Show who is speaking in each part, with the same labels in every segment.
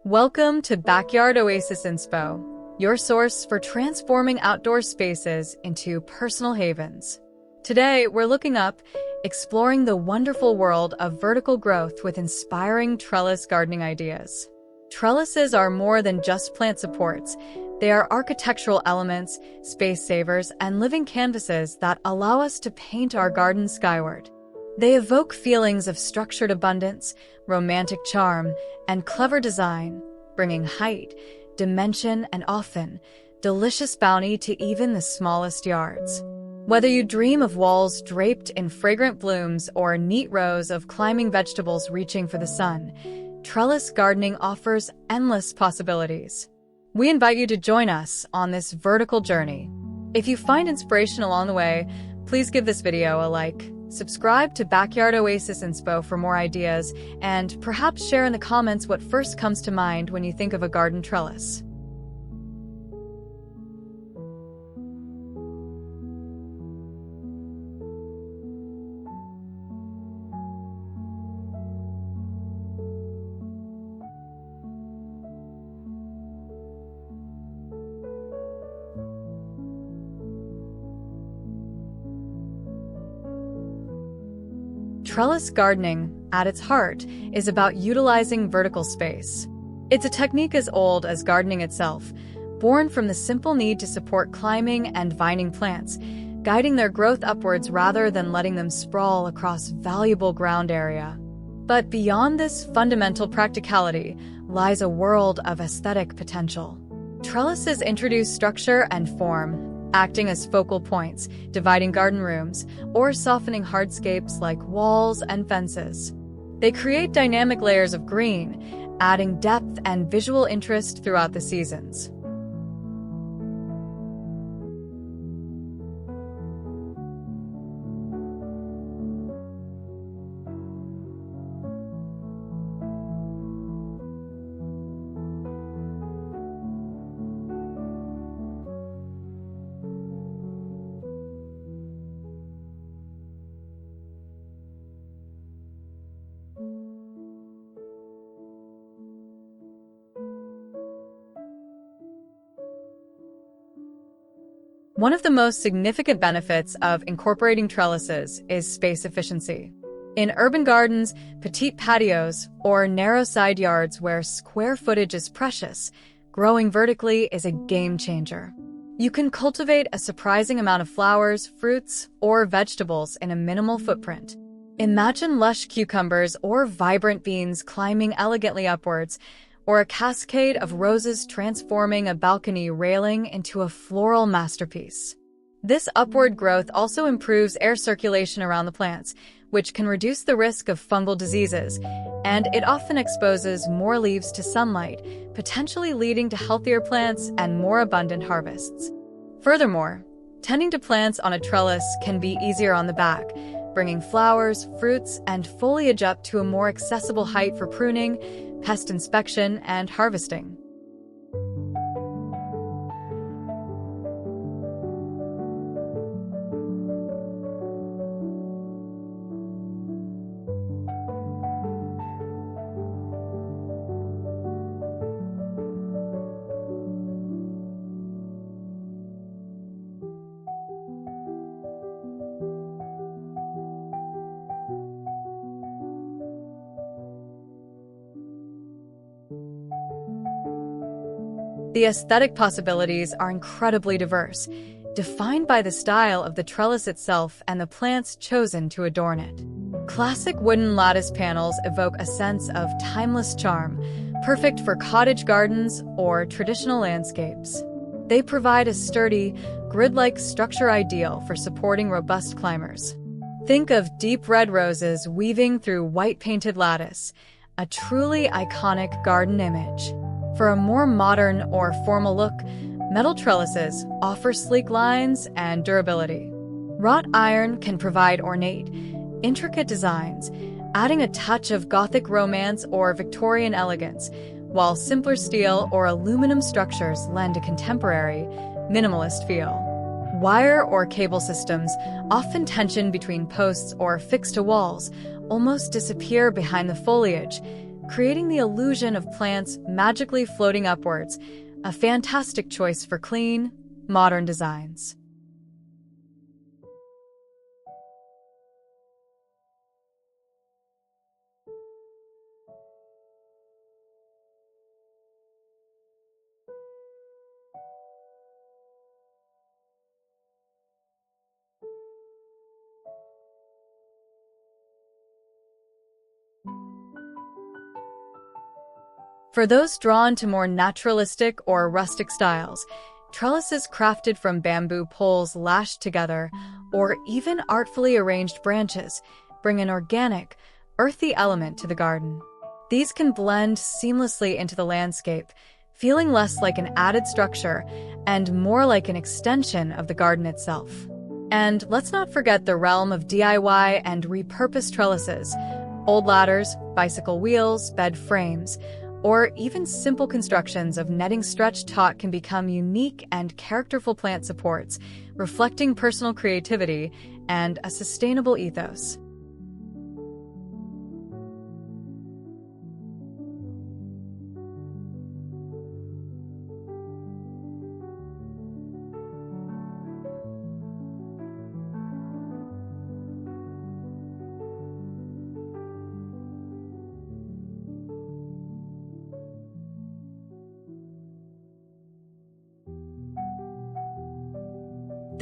Speaker 1: Welcome to Backyard Oasis Inspo, your source for transforming outdoor spaces into personal havens. Today, we're looking up, exploring the wonderful world of vertical growth with inspiring trellis gardening ideas. Trellises are more than just plant supports. They are architectural elements, space savers, and living canvases that allow us to paint our garden skyward. They evoke feelings of structured abundance, romantic charm, and clever design, bringing height, dimension, and often delicious bounty to even the smallest yards. Whether you dream of walls draped in fragrant blooms or neat rows of climbing vegetables reaching for the sun, trellis gardening offers endless possibilities. We invite you to join us on this vertical journey. If you find inspiration along the way, please give this video a like. Subscribe to Backyard Oasis Inspo for more ideas, and perhaps share in the comments what first comes to mind when you think of a garden trellis. Trellis gardening, at its heart, is about utilizing vertical space. It's a technique as old as gardening itself, born from the simple need to support climbing and vining plants, guiding their growth upwards rather than letting them sprawl across valuable ground area. But beyond this fundamental practicality lies a world of aesthetic potential. Trellises introduce structure and form, acting as focal points, dividing garden rooms, or softening hardscapes like walls and fences. They create dynamic layers of green, adding depth and visual interest throughout the seasons. One of the most significant benefits of incorporating trellises is space efficiency. In urban gardens, petite patios, or narrow side yards where square footage is precious, growing vertically is a game changer. You can cultivate a surprising amount of flowers, fruits, or vegetables in a minimal footprint. Imagine lush cucumbers or vibrant beans climbing elegantly upwards, or a cascade of roses transforming a balcony railing into a floral masterpiece. This upward growth also improves air circulation around the plants, which can reduce the risk of fungal diseases, and it often exposes more leaves to sunlight, potentially leading to healthier plants and more abundant harvests. Furthermore, tending to plants on a trellis can be easier on the back, bringing flowers, fruits, and foliage up to a more accessible height for pruning, pest inspection, and harvesting. The aesthetic possibilities are incredibly diverse, defined by the style of the trellis itself and the plants chosen to adorn it. Classic wooden lattice panels evoke a sense of timeless charm, perfect for cottage gardens or traditional landscapes. They provide a sturdy, grid-like structure ideal for supporting robust climbers. Think of deep red roses weaving through white painted lattice, a truly iconic garden image. For a more modern or formal look, metal trellises offer sleek lines and durability. Wrought iron can provide ornate, intricate designs, adding a touch of Gothic romance or Victorian elegance, while simpler steel or aluminum structures lend a contemporary, minimalist feel. Wire or cable systems, often tensioned between posts or fixed to walls, almost disappear behind the foliage, creating the illusion of plants magically floating upwards, a fantastic choice for clean, modern designs. For those drawn to more naturalistic or rustic styles, trellises crafted from bamboo poles lashed together, or even artfully arranged branches, bring an organic, earthy element to the garden. These can blend seamlessly into the landscape, feeling less like an added structure and more like an extension of the garden itself. And let's not forget the realm of DIY and repurposed trellises. Old ladders, bicycle wheels, bed frames, or even simple constructions of netting stretched taut can become unique and characterful plant supports, reflecting personal creativity and a sustainable ethos.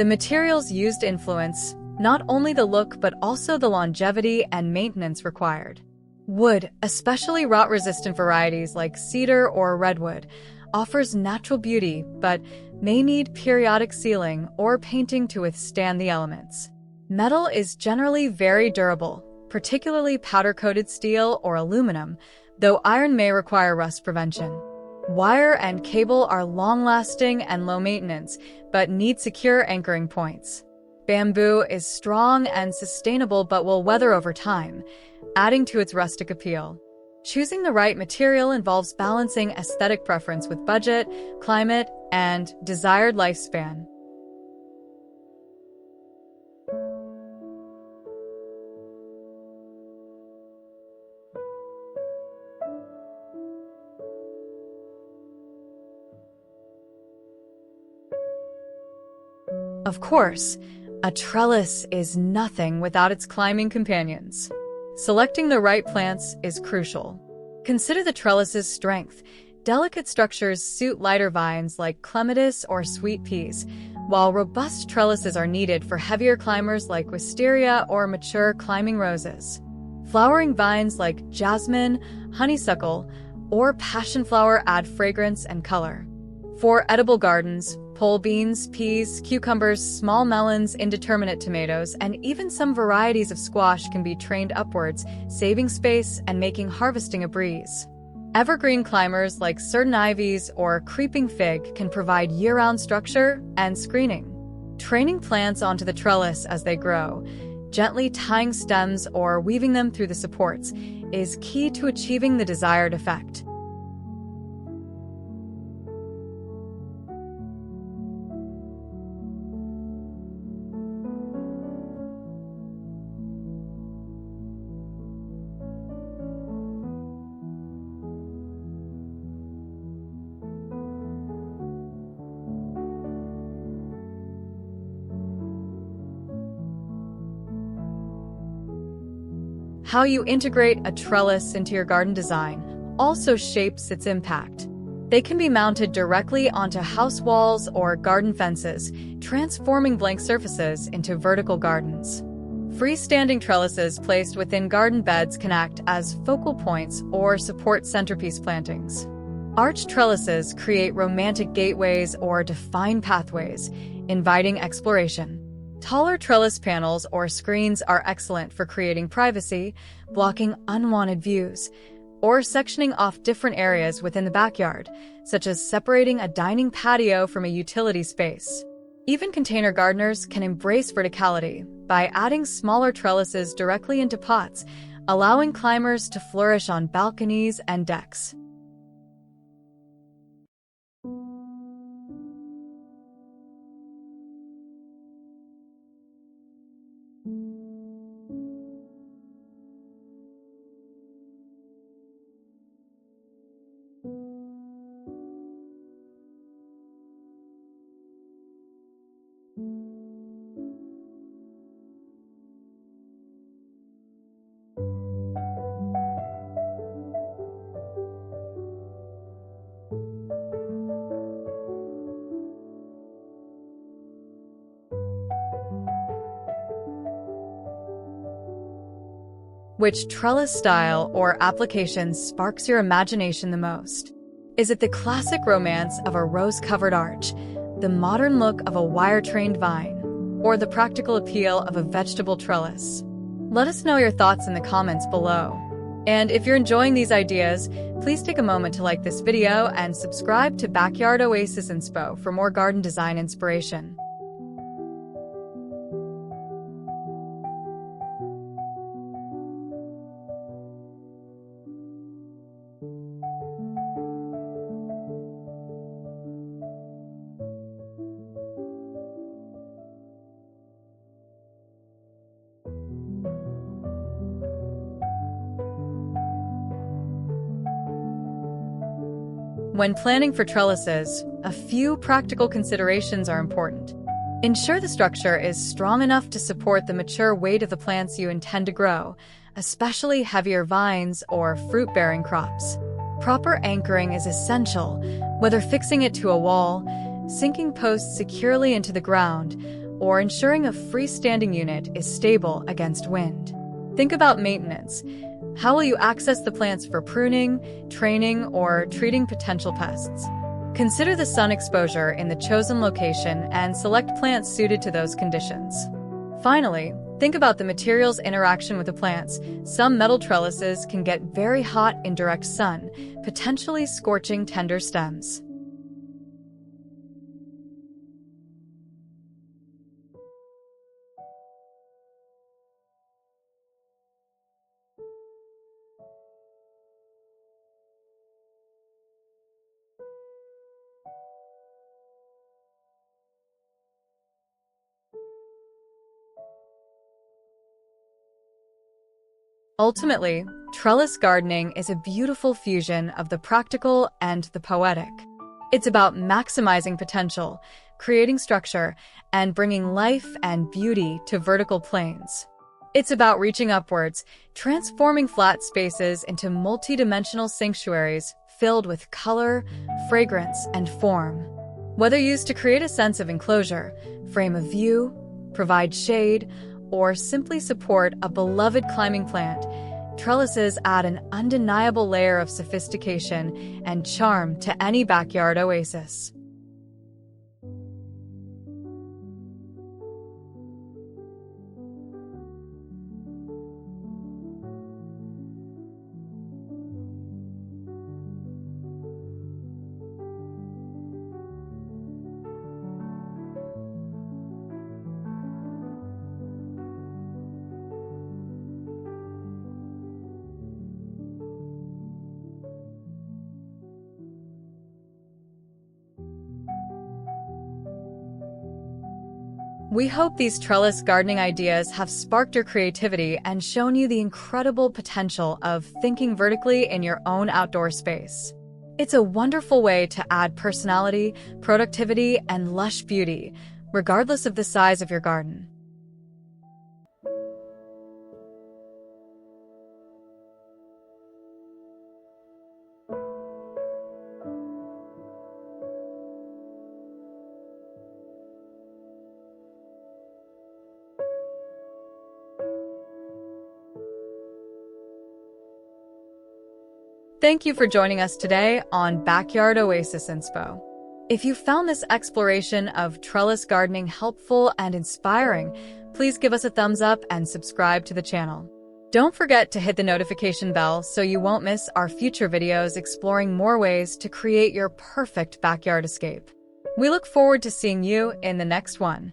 Speaker 1: The materials used influence not only the look but also the longevity and maintenance required. Wood, especially rot-resistant varieties like cedar or redwood, offers natural beauty but may need periodic sealing or painting to withstand the elements. Metal is generally very durable, particularly powder-coated steel or aluminum, though iron may require rust prevention. Wire and cable are long-lasting and low-maintenance, but need secure anchoring points. Bamboo is strong and sustainable but will weather over time, adding to its rustic appeal. Choosing the right material involves balancing aesthetic preference with budget, climate, and desired lifespan. Of course, a trellis is nothing without its climbing companions. Selecting the right plants is crucial. Consider the trellis's strength. Delicate structures suit lighter vines like clematis or sweet peas, while robust trellises are needed for heavier climbers like wisteria or mature climbing roses. Flowering vines like jasmine, honeysuckle, or passionflower add fragrance and color. For edible gardens, pole beans, peas, cucumbers, small melons, indeterminate tomatoes, and even some varieties of squash can be trained upwards, saving space and making harvesting a breeze. Evergreen climbers like certain ivies or creeping fig can provide year-round structure and screening. Training plants onto the trellis as they grow, gently tying stems or weaving them through the supports, is key to achieving the desired effect. How you integrate a trellis into your garden design also shapes its impact. They can be mounted directly onto house walls or garden fences, transforming blank surfaces into vertical gardens. Freestanding trellises placed within garden beds can act as focal points or support centerpiece plantings. Arched trellises create romantic gateways or define pathways, inviting exploration. Taller trellis panels or screens are excellent for creating privacy, blocking unwanted views, or sectioning off different areas within the backyard, such as separating a dining patio from a utility space. Even container gardeners can embrace verticality by adding smaller trellises directly into pots, allowing climbers to flourish on balconies and decks. Which trellis style or application sparks your imagination the most? Is it the classic romance of a rose-covered arch, the modern look of a wire-trained vine, or the practical appeal of a vegetable trellis? Let us know your thoughts in the comments below. And if you're enjoying these ideas, please take a moment to like this video and subscribe to Backyard Oasis Inspo for more garden design inspiration. When planning for trellises, a few practical considerations are important. Ensure the structure is strong enough to support the mature weight of the plants you intend to grow, especially heavier vines or fruit-bearing crops. Proper anchoring is essential, whether fixing it to a wall, sinking posts securely into the ground, or ensuring a freestanding unit is stable against wind. Think about maintenance. How will you access the plants for pruning, training, or treating potential pests? Consider the sun exposure in the chosen location and select plants suited to those conditions. Finally, think about the material's interaction with the plants. Some metal trellises can get very hot in direct sun, potentially scorching tender stems. Ultimately, trellis gardening is a beautiful fusion of the practical and the poetic. It's about maximizing potential, creating structure, and bringing life and beauty to vertical planes. It's about reaching upwards, transforming flat spaces into multi-dimensional sanctuaries filled with color, fragrance, and form. Whether used to create a sense of enclosure, frame a view, provide shade, or simply support a beloved climbing plant, trellises add an undeniable layer of sophistication and charm to any backyard oasis. We hope these trellis gardening ideas have sparked your creativity and shown you the incredible potential of thinking vertically in your own outdoor space. It's a wonderful way to add personality, productivity, and lush beauty, regardless of the size of your garden. Thank you for joining us today on Backyard Oasis Inspo. If you found this exploration of trellis gardening helpful and inspiring, please give us a thumbs up and subscribe to the channel. Don't forget to hit the notification bell so you won't miss our future videos exploring more ways to create your perfect backyard escape. We look forward to seeing you in the next one.